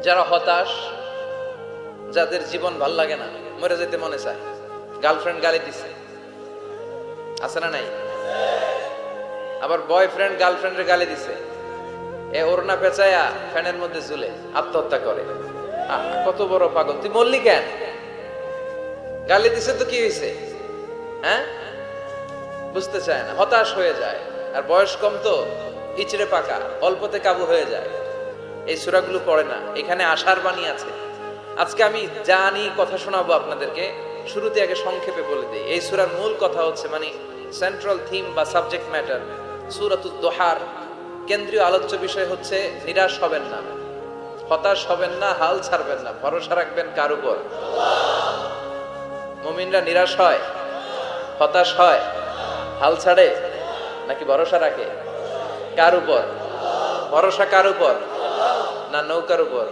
যারা হতাশ, যাদের জীবন ভাল লাগে না, মরে যেতে মনে চায়, গার্লফ্রেন্ড গালি দিছে, আছে না নাই? আবার বয়ফ্রেন্ড গার্লফ্রেন্ডের গালি দিছে, এ ওড়না পেঁচায়া ফ্যানের মধ্যে ঝুলে আত্মহত্যা করে। কত বড় পাগল! তুই মরলি কেন? গালি দিছে তো কি হয়েছে? হ্যাঁ, বুঝতে চায় না, হতাশ হয়ে যায়। আর বয়স কম তো ইচড়ে পাকা, অল্পতে কাবু হয়ে যায়। এই সূরাগুলো পড়ে না, এখানে আশার বাণী আছে। আজকে আমি জানি কথা শোনাবো আপনাদেরকে, শুরুতে আগে সংক্ষেপে বলে দিই। এই সূরার মূল কথা হচ্ছে, মানে সেন্ট্রাল থিম বা সাবজেক্ট ম্যাটার সূরাতুদ দুহার কেন্দ্রীয় আলোচ্য বিষয় হচ্ছে নিরাশ হবেন না, হতাশ হবেন না, হাল ছাড়বেন না, ভরসা রাখবেন কার উপর? মুমিনরা নিরাশ হয়, হতাশ হয়, হাল ছাড়ে নাকি ভরসা রাখে? কার উপর ভরসা? কার উপর? না নৌকার উপর?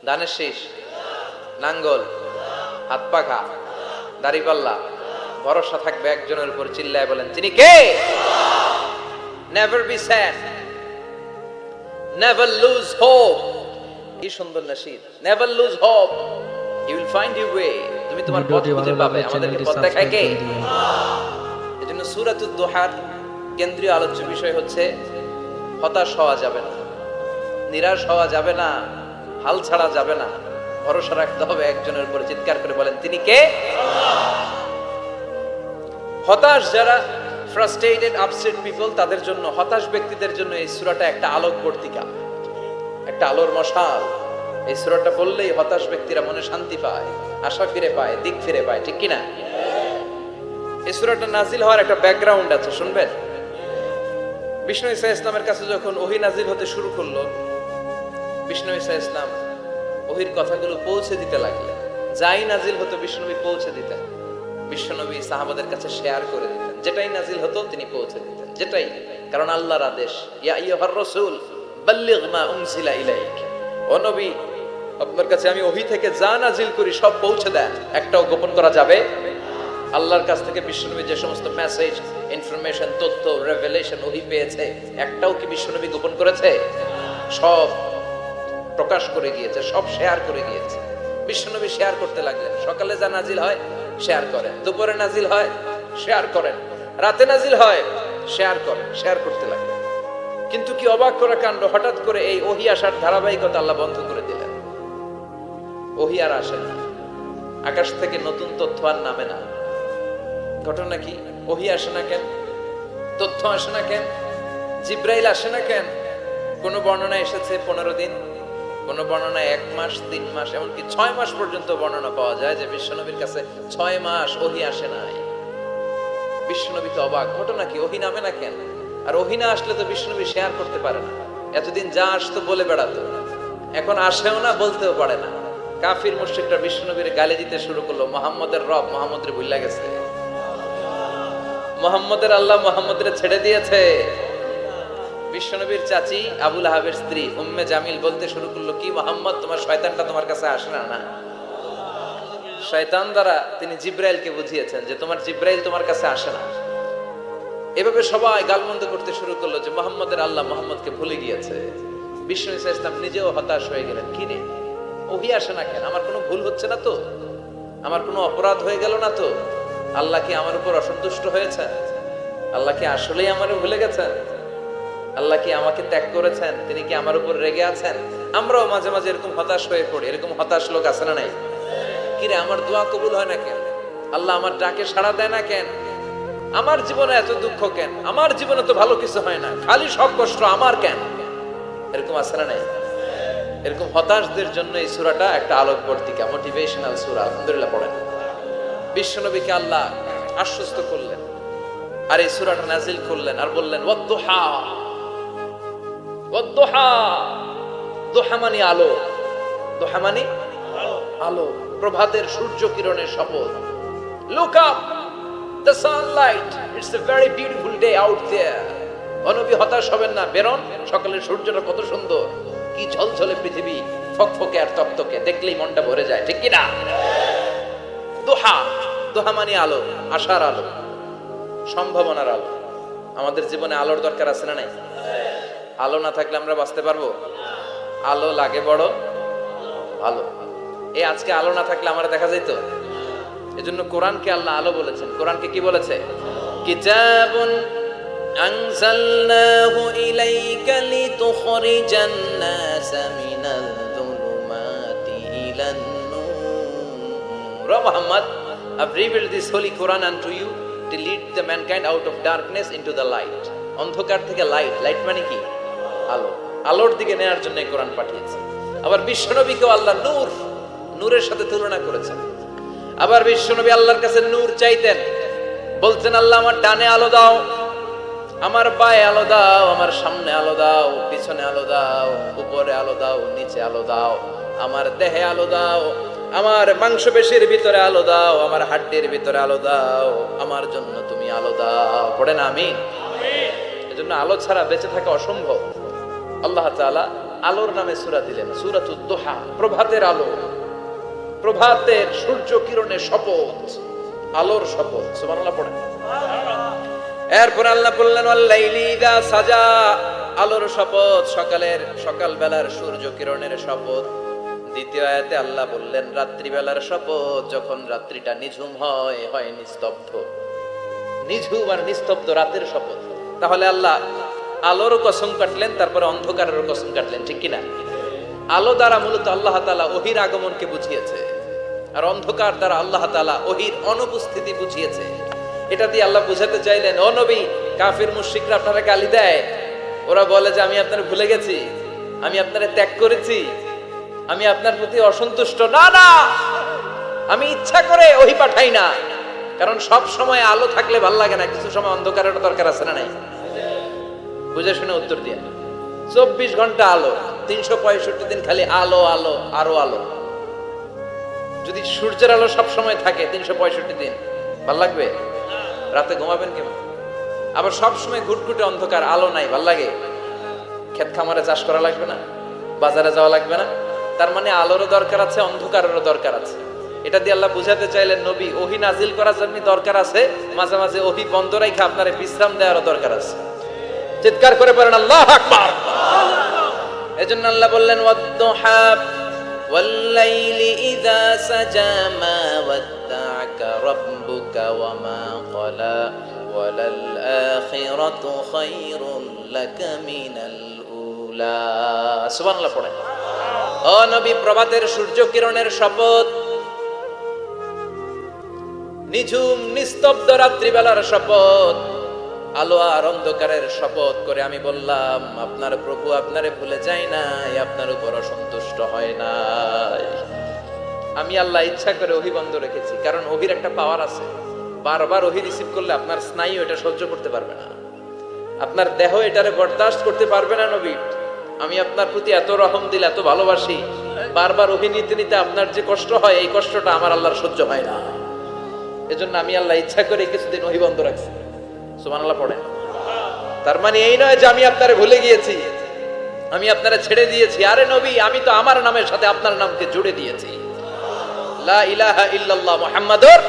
ধানের শীষ, নাঙ্গল, হাত পাখা, দাড়িপাল্লা, ভরসা থাকবে একজনের উপর। চিল্লায় বলেন, তিনি কে? Never be sad, never lose hope. কি সুন্দর নাশিদ! Never lose hope, you will find your way. তুমি তোমার পথ খুঁজে পাবে। আমাদেরকে পথ দেখায় কে? এজন্য সূরাতুদ দুহার কেন্দ্রীয় আলোচ্য বিষয় হচ্ছে হতাশ হওয়া যাবে না, নিরাশ হওয়া যাবে না, হাল ছাড়া যাবে না, ভরসা রাখতে হবে একজনের উপর। চিৎকার করে বলেন, তিনি কে? হতাশ যারা, ফ্রাস্ট্রেটেড, আপসেট পিপল, তাদের জন্য, হতাশ ব্যক্তিদের জন্য এই সূরাটা একটা আলোকবর্তিকা, একটা আলোর মশাল। এই সূরাটা বললেই হতাশ ব্যক্তিরা মনে শান্তি পায়, আশা ফিরে পায়, দিক ফিরে পায়, ঠিক কিনা? এই সূরাটা নাজিল হওয়ার একটা ব্যাকগ্রাউন্ড আছে, শুনবেন। বিষ্ণু ঈসা ইসলামের কাছে যখন ওহী নাজিল হতে শুরু করলো, বিষ্ণু ঈসা ইসলাম ওহীর কথাগুলো পৌঁছে দিতে লাগলেন। যাই নাজিল হতো বিষ্ণুনবী পৌঁছে দিতেন, বিশ্বনবী সাহাবাদের কাছে শেয়ার করে দিতেন। যেটাই নাজিল হতো তিনি পৌঁছে দিতেন, যেটাই, কারণ আল্লাহর আদেশ, ইয়া আইয়ুহার রাসূল বাল্লিগ মা উনজিলা ইলাইক। ও নবী, আপনার কাছে আমি ওহী থেকে যা নাজিল করি সব পৌঁছে দেন, একটাও গোপন করা যাবে। আল্লাহর কাছ থেকে বিশ্বনবী যে সমস্ত মেসেজ, ইনফরমেশন, তথ্য, রেভেলেশন ওহী পেয়েছে, একটাও কি বিশ্বনবী গোপন করেছে? সব প্রকাশ করে গিয়েছে, সব শেয়ার করে গিয়েছে। বিশ্বনবী শেয়ার করতে লাগলেন। সকালে যা নাজিল হয় শেয়ার করেন, দুপুরে নাজিল হয় শেয়ার করেন, রাতে নাজিল হয় শেয়ার করেন, শেয়ার করতে লাগলেন। কিন্তু কি অবাক করা কাণ্ড, হঠাৎ করে এই ওহী আসার ধারাবাহিকতা আল্লাহ বন্ধ করে দিলেন। ওহী আর আসে না, আকাশ থেকে নতুন তথ্য আর নামে না। ঘটনা কি? ওহী আসে না কেন? তথ্য আসে না কেন? জিব্রাইল আসে না কেন? কোন বর্ণনায় এসেছে 15 দিন, কোন বর্ণনায় 1 মাস, 3 মাস, এমনকি 6 মাস পর্যন্ত বর্ণনা পাওয়া যায় যে বিশ্বনবীর কাছে 6 মাস ওহী আসে নাই। বিশ্বনবী তো অবাক, ঘটনা কি? ওহী নামে না কেন? আর ওহী না আসলে তো বিশ্বনবী শেয়ার করতে পারে না। এতদিন যা আসতো বলে বেড়াতো, এখন আসেও না, বলতেও পারে না। কাফির মুশরিকরা বিশ্বনবীর গালি দিতে শুরু করলো, মুহাম্মদের রব মুহাম্মদরে ভুলে গেছে, মুহাম্মদের আল্লাহ মুহাম্মদরে ছেড়ে দিয়েছে। বিশ্বনবীর চাচি আবু লাহাবের স্ত্রী উম্মে জামিল বলতে শুরু করলো, কি মুহাম্মদ, তোমার শয়তানটা তোমার কাছে আসে না? না, শয়তান দ্বারা তিনি জিব্রাইলকে বুঝিয়েছেন যে তোমার জিব্রাইল তোমার কাছে আসে না। এভাবে সবাই গালমন্দ করতে শুরু করলো যে মুহাম্মদের আল্লাহ মুহাম্মদকে ভুলে গিয়েছে। বিষ্ণু ঈসা ইসলাম নিজেও হতাশ হয়ে গেলেন। কি রে, ওহী আসে না কেন? আমার কোনো ভুল হচ্ছে না তো? আমার কোনো অপরাধ হয়ে গেল না তো? আল্লাহ কি আমার উপর অসন্তুষ্ট হয়েছে? আল্লাহ কি আসলেই আমারে ভুলে গেছেন? আল্লাহ কি আমাকে ত্যাগ করেছেন? তিনি কি আমার উপর রেগে আছেন? আমরাও মাঝে মাঝে এরকম হতাশ হয়ে পড়ি। এরকম হতাশ লোক আছে না নাই? কিরে, আমার দোয়া কবুল হয় না কেন? আল্লাহ আমার ডাকে সাড়া দেয় না কেন? আমার জীবনে এত দুঃখ কেন? আমার জীবনে তো ভালো কিছু হয় না, খালি সব কষ্ট আমার কেন? এরকম আছে না নাই? এরকম হতাশদের জন্য এই সূরাটা একটা আলোকবর্তিকা, মোটিভেশনাল সূরা। আলহামদুলিল্লাহ পড়েন। বিশ্বনবীকে আল্লাহ আশ্বস্ত করলেন, আর এই সূরাটা নাজিল করলেন, আর বললেন ওয়াদ-দুহা। ওয়াদ-দুহা, দুহা মানে আলো, দুহা মানে আলো, প্রভাতের সূর্য কিরণের শপথ। Look up, the sunlight, it's a very beautiful day out there. অনবী হতাশ হবেন না, বেরোন, সকালের সূর্যটা কত সুন্দর, কি ঝলঝলে পৃথিবী, ফকফকে আর তকতকে, দেখলেই মনটা ভরে যায়, ঠিক কি না? দুহা, দুহা মানে আলো, আশার আলো, সম্ভাবনার আলো। আমাদের জীবনে আলোর দরকার আছে না নাই? আলো না থাকলে আমরা বাঁচতে পারবো? আলো লাগে বড় ভালো। এই আজকে আলো না থাকলে আমার দেখা যেত। এজন্য কোরআনকে আল্লাহ আলো বলেছেন। কোরআনকে কি বলেছে? কিতাবুন আনজালনাহু ইলাইকা লিতুখরিজান নাসা মিনাল যুলুমাতি ইলান নূর। Muhammad, I've revealed this holy Quran unto you to lead the mankind out of darkness into the light. অন্ধকার থেকে লাইট, লাইট মানে কি? আলো। আলোর দিকে নেয়ার জন্য এই কোরআন পাঠিয়েছে। আবার বিশ্বনবীকেও আল্লাহ নূর, নূরের সাথে তুলনা করেছেন। আবার বিশ্বনবী আল্লাহর কাছে নূর চাইতেন, বলতেন আল্লাহ আমার ডানে আলো দাও, আমার বায়ে আলো দাও, আমার সামনে আলো দাও, পিছনে আলো দাও, উপরে আলো দাও, নিচে আলো দাও, আমার দেহে আলো দাও, আমার মাংসপেশির ভিতরে আলো দাও, আমার হাড্ডির ভিতরে আলো দাও, আমার জন্য তুমি আলো দাও। পড়ে না আমিন। এজন্য আলো ছাড়া বেঁচে থাকা অসম্ভব। আল্লাহ তাআলা আলোর নামে সূরা দিলেন, সূরাতুদ দুহা, প্রভাতের আলো, প্রভাতের সূর্য কিরণের শপথ, আলোর শপথ। সুবহানাল্লাহ পড়েন। এরপর আল্লাহ বললেন ওয়াল লাইলি ইযা সাজা, আলোর শপথ, সকাল বেলার সূর্য কিরণের শপথ। দ্বিতীয় আয়াতে আল্লাহ বললেন রাত্রিবেলার শপথ, যখন রাত্রিটা নিঝুম হয় নিস্তব্ধ, নিঝুম আর নিস্তব্ধ রাতের শপথ। তাহলে আল্লাহ আলোর কসম কাটলেন, তারপরে অন্ধকারের কসম কাটলেন, ঠিক কিনা? আলো দ্বারা মূলত আল্লাহ তাআলা ওহীর আগমনকে বুঝিয়েছে, আর অন্ধকার দ্বারা আল্লাহ তাআলা ওহীর অনুপস্থিতি বুঝিয়েছে। এটা দিয়ে আল্লাহ বুঝাতে চাইলেন, ও নবী, কাফির মুশরিকরা আপনারা গালি দেয়, ওরা বলে যে আমি আপনারে ভুলে গেছি, আমি আপনারে ত্যাগ করেছি, আমি আপনার প্রতি অসন্তুষ্ট। না না, আমি ইচ্ছা করে ওহী পাঠাই না, কারণ সব সময় আলো থাকলে ভাল লাগে না, কিছু সময় অন্ধকারের দরকার আছে না নাই? বুঝে শুনে উত্তর দিয়া। 24 ঘন্টা আলো, 365 দিন খালি আলো আলো আরো আলো। যদি সূর্যের আলো সব সময় থাকে 365 দিন, ভাল লাগবে? রাতে ঘুমাবেন কেমন? আবার সব সময় ঘুটঘুটে অন্ধকার, আলো নাই, ভাল লাগে? ক্ষেত খামারে চাষ করা লাগবে না, বাজারে যাওয়া লাগবে না। তার মানে আলোরও দরকার আছে, অন্ধকারেরও দরকার আছে। এটা দিয়ে আল্লাহ বুঝাতে চাইলেন, নবী, ওহী নাজিল করার জন্য দরকার আছে, মাঝে মাঝে ওহী বন্ধ রাখা আপনারে বিশ্রাম দেওয়ারও দরকার আছে। চিৎকার করে বলেন আল্লাহু আকবার। এজন্য আল্লাহ বললেন ওয়াদ-দুহা ওয়াল লাইলি ইযা সাজা মা ওয়াদ্দা'আকা রাব্বুকা ওয়া মা ক্বালা ওয়ালাল আখিরাতু খায়রুল লাকা মিনাল উলা। সুবহানাল্লাহ পড়েন। ও নবী, প্রভাতের সূর্য কিরণের শপথ, নিঝুম নিস্তব্ধ রাত্রিবেলার শপথ, আলো আর অন্ধকারের শপথ করে আমি বললাম আপনার প্রভু আপনারে ভুলে যায় নাই, আপনার উপর অসন্তুষ্ট হয় নাই। আমি আল্লাহ ইচ্ছা করে ওহী বন্ধ রেখেছি, কারণ ওহীর একটা পাওয়ার আছে। বারবার ওহী রিসিভ করলে আপনার স্নায়ু এটা সহ্য করতে পারবে না, আপনার দেহ এটারে বরদাস্ত করতে পারবে না। নবী, আমি আপনার প্রতি এত রহম দিল, এত ভালোবাসি, বারবার ওহী নিতে নিতে আপনার যে কষ্ট হয়, এই কষ্টটা আমার আল্লাহর সহ্য হয় না। এজন্য আমি আল্লাহ ইচ্ছা করে কিছুদিন ওহী বন্ধ রাখছি। সুবহানাল্লাহ পড়েন। তার মানে এই নয় যে আমি আপনারে ভুলে গিয়েছি, আমি আপনারে ছেড়ে দিয়েছি। আরে নবী, আমি তো আমার নামের সাথে আপনার নামকে জুড়ে দিয়েছি। লা ইলাহা ইল্লাল্লাহ মুহাম্মাদুর,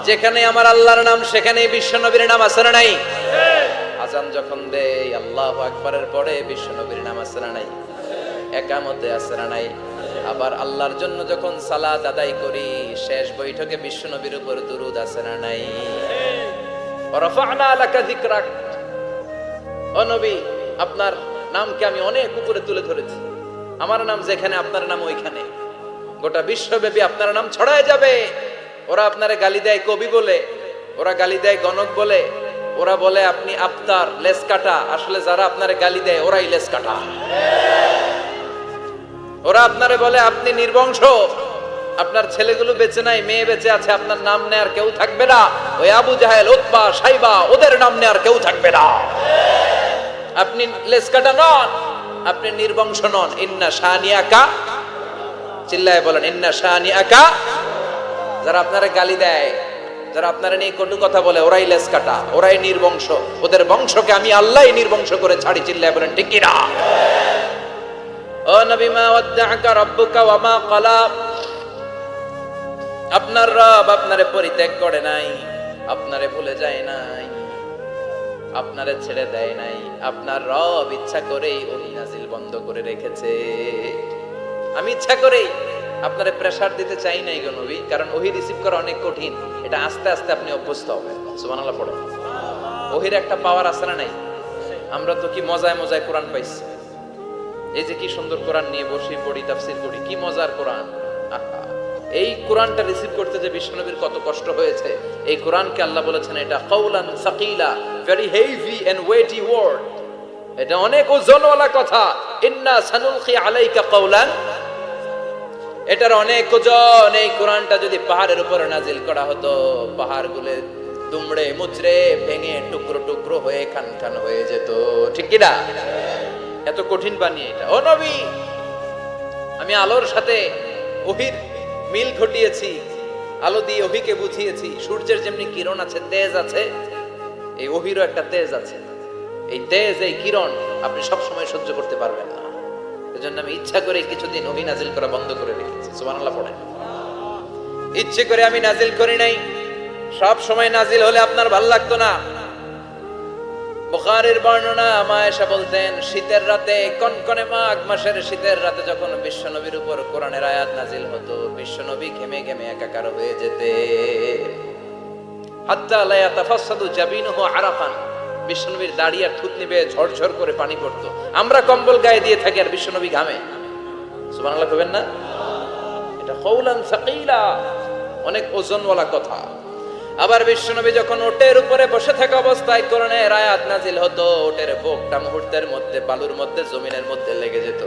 যেখানে আমার আল্লাহর নাম সেখানেই বিশ্ব নবীর নাম আছে না নাই? আজান যখন দেই আল্লাহু আকবারের পরে বিশ্ব নবীর নাম আছে না নাই? একামতে আছে না নাই? আবার আল্লাহর জন্য যখন সালাত আদায় করি, শেষ বৈঠকে বিশ্ব নবীর উপর দুরূদ আছে না নাই? রাফা'না লাকা যিকরাক, ও নবী, আপনার নামকে আমি অনেক উপরে তুলে ধরেছি। আমার নাম যেখানে, আপনার নাম ওইখানে। গোটা বিশ্বব্যাপী আপনার নাম ছড়ায় যাবে। ওরা আপনারে গালি দেয় কবি বলে, ওরা গালি দেয় গণক বলে, ওরা বলে আপনি আফতার, লেস কাটা। আসলে যারা আপনারে গালি দেয় ওরাই লেস কাটা। ওরা আপনারে বলে আপনি নির্বংশ, আপনার ছেলেগুলো বেঁচে নাই, মেয়ে বেঁচে আছে, আপনার নাম নেয়ার কেউ থাকবে না। ওই আবু জাহেল, উতবা, সাইবা, ওদের নাম নেয়ার কেউ থাকবে না। আপনি লেসকাটা নন, আপনি নির্বংশ নন। ইন্না শানিয়াকা, চিল্লায় বলেন ইন্না শানিয়াকা। যারা আপনারা গালি দেয়, যারা আপনারা নিয়ে কটু কথা বলে, ওরাই লেসকাটা, ওরাই নির্বংশ। ওদের বংশকে আমি আল্লাহই নির্বংশ করে ছাড়ি। চিল্লায় বলেন ঠিক কি না? ও নবী, মা ওয়াদ্দা'আকা রাব্বুকা ওয়া মা ক্বালা, আপনার রব আপনারে পরিত্যাগ করে নাই, আপনারে ভুলে যায় নাই। আপনারে ছেড়ে দেয় নাই, আপনার রব ইচ্ছা করেই ওহী নাজিল বন্ধ করে রেখেছে। আমি ইচ্ছা করেই আপনারে প্রেসার দিতে চাই নাই গো নবী, কারণ ওহী রিসিভ করা অনেক কঠিন, এটা আস্তে আস্তে আপনি অভ্যস্ত হবেন। সুবহানাল্লাহ পড়েন। ওহীর একটা পাওয়ার আছে না নাই? আমরা তো কি মজায় মজায় কোরআন পাইছি, এই যে কি সুন্দর কোরআন নিয়ে বসি পড়ি তাফসীর করি, কি মজার কোরআন। আহা, এই কোরআনটা রিসিভ করতে যে বিশ্বনবীর কত কষ্ট হয়েছে। এই কোরআনকে আল্লাহ বলেছেন এটা কাউলান সাকিলা, very heavy and weighty word, এটা অনেক ওজনওয়ালা কথা। ইন্না সানুলকি আলাইকা কাউলান, এটার অনেক ওজন। এই কোরআনটা যদি পাহাড়ের উপরে নাজিল করা হতো, পাহাড়গুলো দুমড়ে মুচড়ে ভেঙে টুকরো টুকরো হয়ে খান খান হয়ে যেত, ঠিক কি না? এত কঠিন বানিয়ে এটা। ও নবী, আমি আলোর সাথে ওহীর মিল ঘটিয়েছি, আলো দিয়ে ওহীকে বুঝিয়েছি। সূর্যের যেমনি কিরণ আছে, তেজ আছে, এই ওহীরও একটা তেজ আছে। এই তেজ, এই কিরণ আপনি সব সময় সহ্য করতে পারবেন না। এজন্য আমি ইচ্ছা করে কিছুদিন ওহী নাজিল করা বন্ধ করে রেখেছি। সুবহানাল্লাহ পড়েন। ইচ্ছে করে আমি নাজিল করি নাই। সব সময় নাজিল হলে আপনার ভাল লাগতো না। বুখারীর বর্ণনা, মা আয়েশা বলতেন শীতের রাতে, কনকনে মাঘ মাসের শীতের রাতে যখন বিশ্বনবীর উপর কোরআনের আয়াত নাজিল হতো, বিশ্বনবী ঘেমে ঘেমে একাকার হয়ে যেতে। হাত্তা লা ইয়াতাফাসসাদু জাবিনুহু আরাফান, বিশ্বনবীর দাড়ি আর থুতনি বেয়ে ঝরঝর করে পানি পড়তো। আমরা কম্বল গায়ে দিয়ে থাকি আর বিশ্বনবী ঘামে। সুবহানাল্লাহ কইবেন না? এটা কাউলান সাকিলা, অনেক ওজনওয়ালা কথা। আবার বিশ্বনবী যখন ওটের উপরে বসে থাকা অবস্থায় কোরআনের আয়াত নাজিল হতো, ওটের বুকটা মুহূর্তের মধ্যে বালুর মধ্যে, জমিনের মধ্যে লেগে যেত।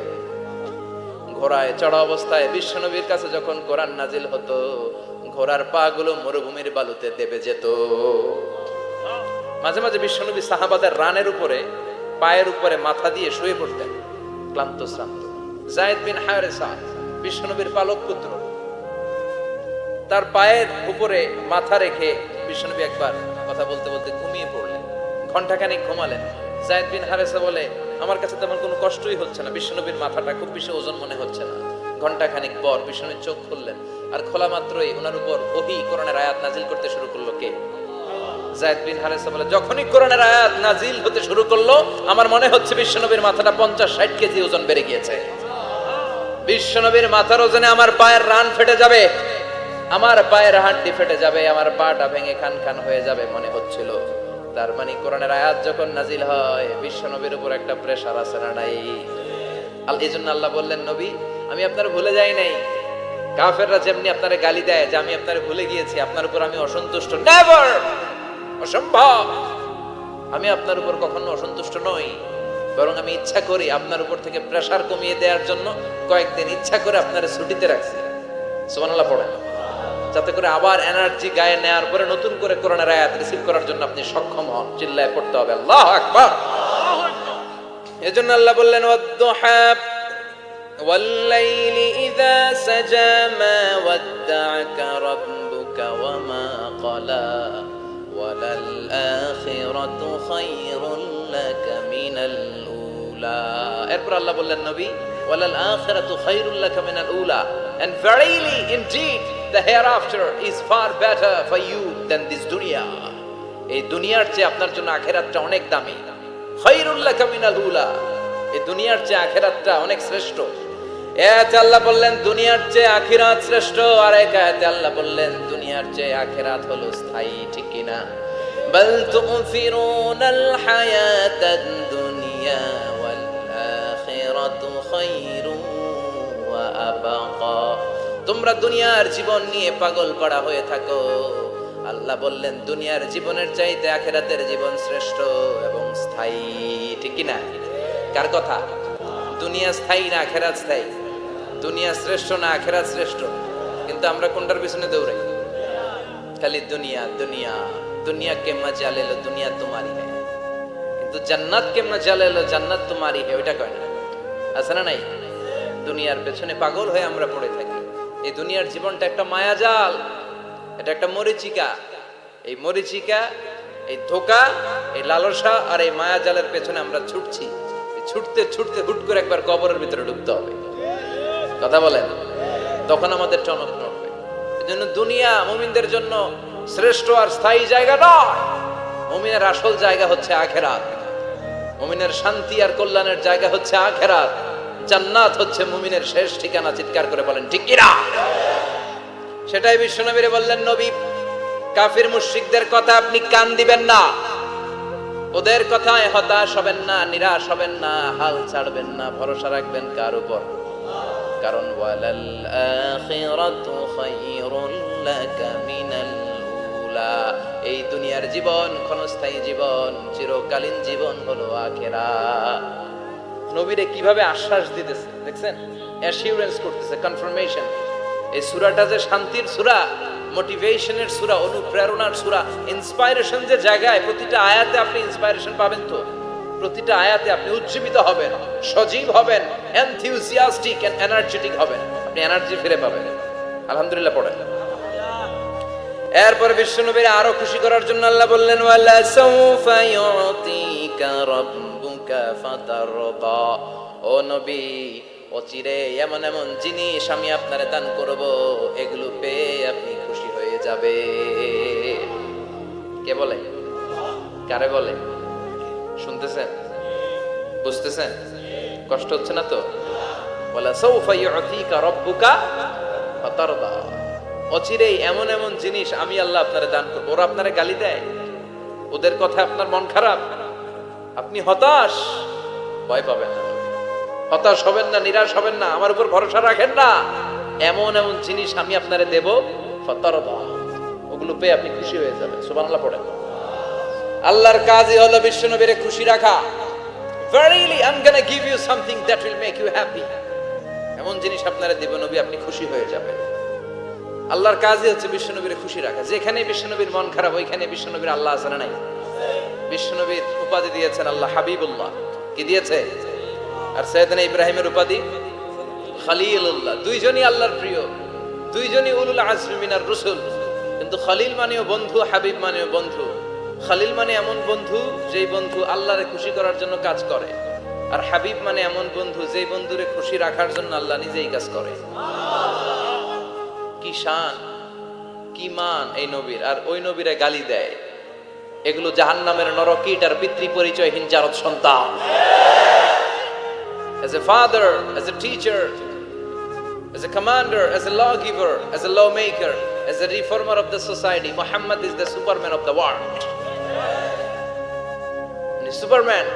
ঘোড়ায় চড়া অবস্থায় বিশ্বনবীর কাছে যখন কোরআন নাজিল হতো, ঘোড়ার পা গুলো মরুভূমির বালুতে দেবে যেত। মাঝে মাঝে বিশ্বনবী সাহাবাদের রানের উপরে, পায়ের উপরে মাথা দিয়ে শুয়ে পড়তেন, ক্লান্ত শ্রান্ত। যায়েদ বিন হারেসা, বিশ্বনবীর পালক পুত্র, তার পায়ের উপরে মাথা রেখে বিশ্বনবী একবার কথা বলতে বলতে ঘুমিয়ে পড়লেন। ঘন্টাখানেক ঘুমালেন। যায়েদ বিন হারেসা বলে, আমার কাছে তেমন কোনো কষ্টই হচ্ছে না, বিশ্বনবীর মাথাটা খুব বেশি ওজন মনে হচ্ছে না। ঘন্টাখানেক পর বিশ্বনবীর চোখ খুললেন, আর খোলা মাত্রই ওনার উপর ওহী কোরআনের আয়াত নাজিল করতে শুরু করলো। কে? যায়েদ বিন হারেসা বলে, যখনই কোরআনের আয়াত নাজিল হতে শুরু করলো, আমার মনে হচ্ছে বিশ্বনবীর মাথাটা 50-60 কেজি ওজন বেড়ে গিয়েছে। বিশ্বনবীর মাথার ওজনে আমার পায়ের রান ফেটে যাবে, আমার পায়ের হাড্ডি ফেটে যাবে, আমার পাটা ভেঙে খান খান হয়ে যাবে মনে হচ্ছিল। তার মানে কোরআনের আয়াত যখন নাজিল হয়, বিশ্বনবীর উপর একটা প্রেসার আছে না নাই? এইজন্য আল্লাহ বললেন, নবী আমি আপনার ভুলে যাই নাই। কাফেররা যেমনি আপনারে গালি দেয় যে আমি আপনারে ভুলে গিয়েছি, আপনার উপর আমি অসন্তুষ্ট, নেভার, অসম্ভব। আমি আপনার উপর কখনো অসন্তুষ্ট নই, বরং আমি ইচ্ছা করি আপনার উপর থেকে প্রেসার কমিয়ে দেওয়ার জন্য কয়েকদিন ইচ্ছা করে আপনারে ছুটিতে রাখছি। সুবহানাল্লাহ পড়েন, যাতে করে আবার এনার্জি গায়ে নেয়ার পরে নতুন করে কোরআনের আয়াত রিসিভ করার জন্য আপনি সক্ষম হন। চিল্লায় পড়তে হবে আল্লাহু আকবার। এজন্য আল্লাহ বললেন, ওয়াদ-দুহা ওয়াল-লাইলি ইযা সাজা মা ওয়াদ্দা'আকা রাব্বুকা ওয়া মা ক্বালা ওয়ালাল আখিরাতু খায়রুল লাকা মিনাল উলা। এরপর আল্লাহ বললেন, নবী ওয়ালাল আখিরাতু খায়রুল লাকা মিনাল উলা, and verily indeed the hereafter is far better for you than this dunya. এই দুনিয়ার চেয়ে আপনার জন্য আখিরাতটা অনেক দামি। খায়রুল লাকা মিনাল উলা, এই দুনিয়ার চেয়ে আখিরাতটা অনেক শ্রেষ্ঠ। এতে আল্লাহ বললেন দুনিয়ার চেয়ে আখিরাত শ্রেষ্ঠ, আর এক আয়াতে আল্লাহ বললেন দুনিয়ার চেয়ে আখিরাত হলো স্থায়ী, ঠিক কি না? বাল তুফিরুনাল হায়াতাদ দুনিয়া ওয়াল আখিরাতু খায়রুন ওয়া আবাকা। তোমরা দুনিয়ার জীবন নিয়ে পাগল পাড়া হয়ে থাকো, আল্লাহ বললেন দুনিয়ার জীবনের চাইতে আখিরাতের জীবন শ্রেষ্ঠ এবং স্থায়ী, ঠিক কি না? কার কথা? দুনিয়া স্থায়ী না আখিরাত স্থায়ী? দুনিয়া শ্রেষ্ঠ না আখিরাত শ্রেষ্ঠ? কিন্তু আমরা কোনটার পিছনে দৌড়াই? খালি দুনিয়া দুনিয়া। দুনিয়া কে মজা ले लो, দুনিয়া তোমারই है, কিন্তু জান্নাত কে মজা ले लो, জান্নাত তোমারই है, ওইটা কয় না? আছে না নাই? দুনিয়ার পেছনে পাগল হয়ে আমরা পড়ে থাকি। এই দুনিয়ার জীবনটা একটা মায়াজাল, এটা একটা মরিচিকা। এই মরিচিকা, এই ধোঁকা, এই লালসা আর এই মায়াজালের পেছনে আমরা ছুটছি। ছুটতে ছুটতে হুট করে একবার কবরের ভিতরে ঢুকতে হবে। কথা বলেন, তখন আমাদের টনক নড়বে। এজন্য দুনিয়া মুমিনদের জন্য শ্রেষ্ঠ আর স্থায়ী জায়গা নয়। মুমিনের আসল জায়গা হচ্ছে আখিরাত। মুমিনের শান্তি আর কল্যাণের জায়গা হচ্ছে আখিরাত। জান্নাত হচ্ছে মুমিনের শেষ ঠিকানা। চিৎকার করে বলেন ঠিক কি না? সেটাই বিশ্বনবীরে বললেন, নবী কাফির মুশরিকদের কথা আপনি কান দিবেন না, ওদের কথায় হতাশ হবেন না, নিরাশ হবেন না, হাল ছাড়বেন না, ভরসা রাখবেন কার উপর? কারণ ওয়ালাল আখিরাতু খায়রুল লাকা মিনাল উলা, এই দুনিয়ার জীবন ক্ষণস্থায়ী জীবন, চিরকালীন জীবন হলো আখিরাত। নবীরে কিভাবে আশ্বাস দিতেছে দেখছেন, অ্যাসিউরেন্স করতেছে, কনফার্মেশন। এই সূরাটা যে শান্তির সূরা, মোটিভেশনের সূরা, অনুপ্রেরণার সূরা, ইন্সপাইরেশন যে জায়গায়, প্রতিটা আয়াতে আপনি ইন্সপাইরেশন পাবেন। তো প্রতিটা আয়াতে আপনি উজ্জীবিত হবেন, সজীব হবেন, এনথিউজিয়াস্টিক এন্ড এনার্জেটিক হবেন, আপনি এনার্জি ফিরে পাবেন। আলহামদুলিল্লাহ পড়েন। এরপর বিশ্বনবীর আরো খুশি করার জন্য আল্লাহ বললেন, ওয়ালা সাউফা ইউতিকা রাব্বুকা ফাতারদা, ও নবী অচিরে এমন এমন জিনিস আমি আপনারে দান করব, এগুলো পেয়ে আপনি খুশি হয়ে যাবে। কে বলে? কারে বলে? শুনতেছেন? বুঝতেছেন? কষ্ট হচ্ছে না তো? ওয়ালা সাউফা ইউতিকা রাব্বুকা ফাতারদা, অচিরেই এমন এমন জিনিস আমি আল্লাহ আপনারে দান করব। ওরা আপনারে গালি দেয়, ওদের কথা আপনার মন খারাপ, আপনি হতাশ, ভয় পাবেন না, হতাশ হবেন না, নিরাশ হবেন না, আমার উপর ভরসা রাখেন না। এমন এমন জিনিস আমি আপনারে দেব, ফাতারদা, ওগুলো পেয়ে আপনি খুশি হয়ে যাবেন। সুবহানাল্লাহ পড়েন। আল্লাহর কাজই হলো বিশ্বনবীরে খুশি রাখা। Verily I'm gonna give you something that will make you happy, এমন জিনিস আপনারে দেব নবী, আপনি খুশি হয়ে যাবেন। আল্লাহর কাজই হচ্ছে বিশ্বনবীর খুশি রাখা। যেখানে বিশ্বনবীর মন খারাপ, ওইখানে বিশ্বনবীর আল্লাহ আছে না নাই? বিশ্বনবীর উপাধি দিয়েছেন আল্লাহ হাবিবুল্লাহ। কি দিয়েছে? আর সাইয়েদনা ইব্রাহিমের উপাধি খলিলুল্লাহ। দুইজনই আল্লাহর প্রিয়, দুইজনই উলুল আজমি মিনার রাসূল। কিন্তু খলিল মানেও বন্ধু, হাবিব মানেও বন্ধু। খলিল মানে এমন বন্ধু যেই বন্ধু আল্লাহরে খুশি করার জন্য কাজ করে, আর হাবিব মানে এমন বন্ধু যেই বন্ধুরে খুশি রাখার জন্য আল্লাহ নিজেই কাজ করে। কি শান, কি মান এই নবীর! আর ওই নবীরে গালি দেয়, এগুলো জাহান্নামের নরকীট আর পিতৃ পরিচয়হীন জারদ সন্তান। As a father, as a teacher, as a commander, as a lawgiver, as a lawmaker, as a reformer of the society, Muhammad is the Superman of the world. Superman,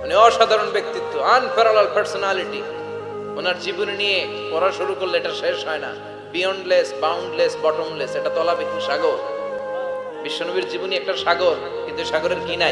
মানে অসাধারণ ব্যক্তিত্ব, আনপ্যারালাল পার্সোনালিটি। ওনার জীবনী নিয়ে পড়া শুরু করলে এটা শেষ হয় না। বিয়ন্ডলেস, বাউন্ডলেস, বটমলেস, এটা তলাবিহীন সাগর। বিশ্বনবীর জীবনী একটা সাগর, কিন্তু সাগরের কি নাই?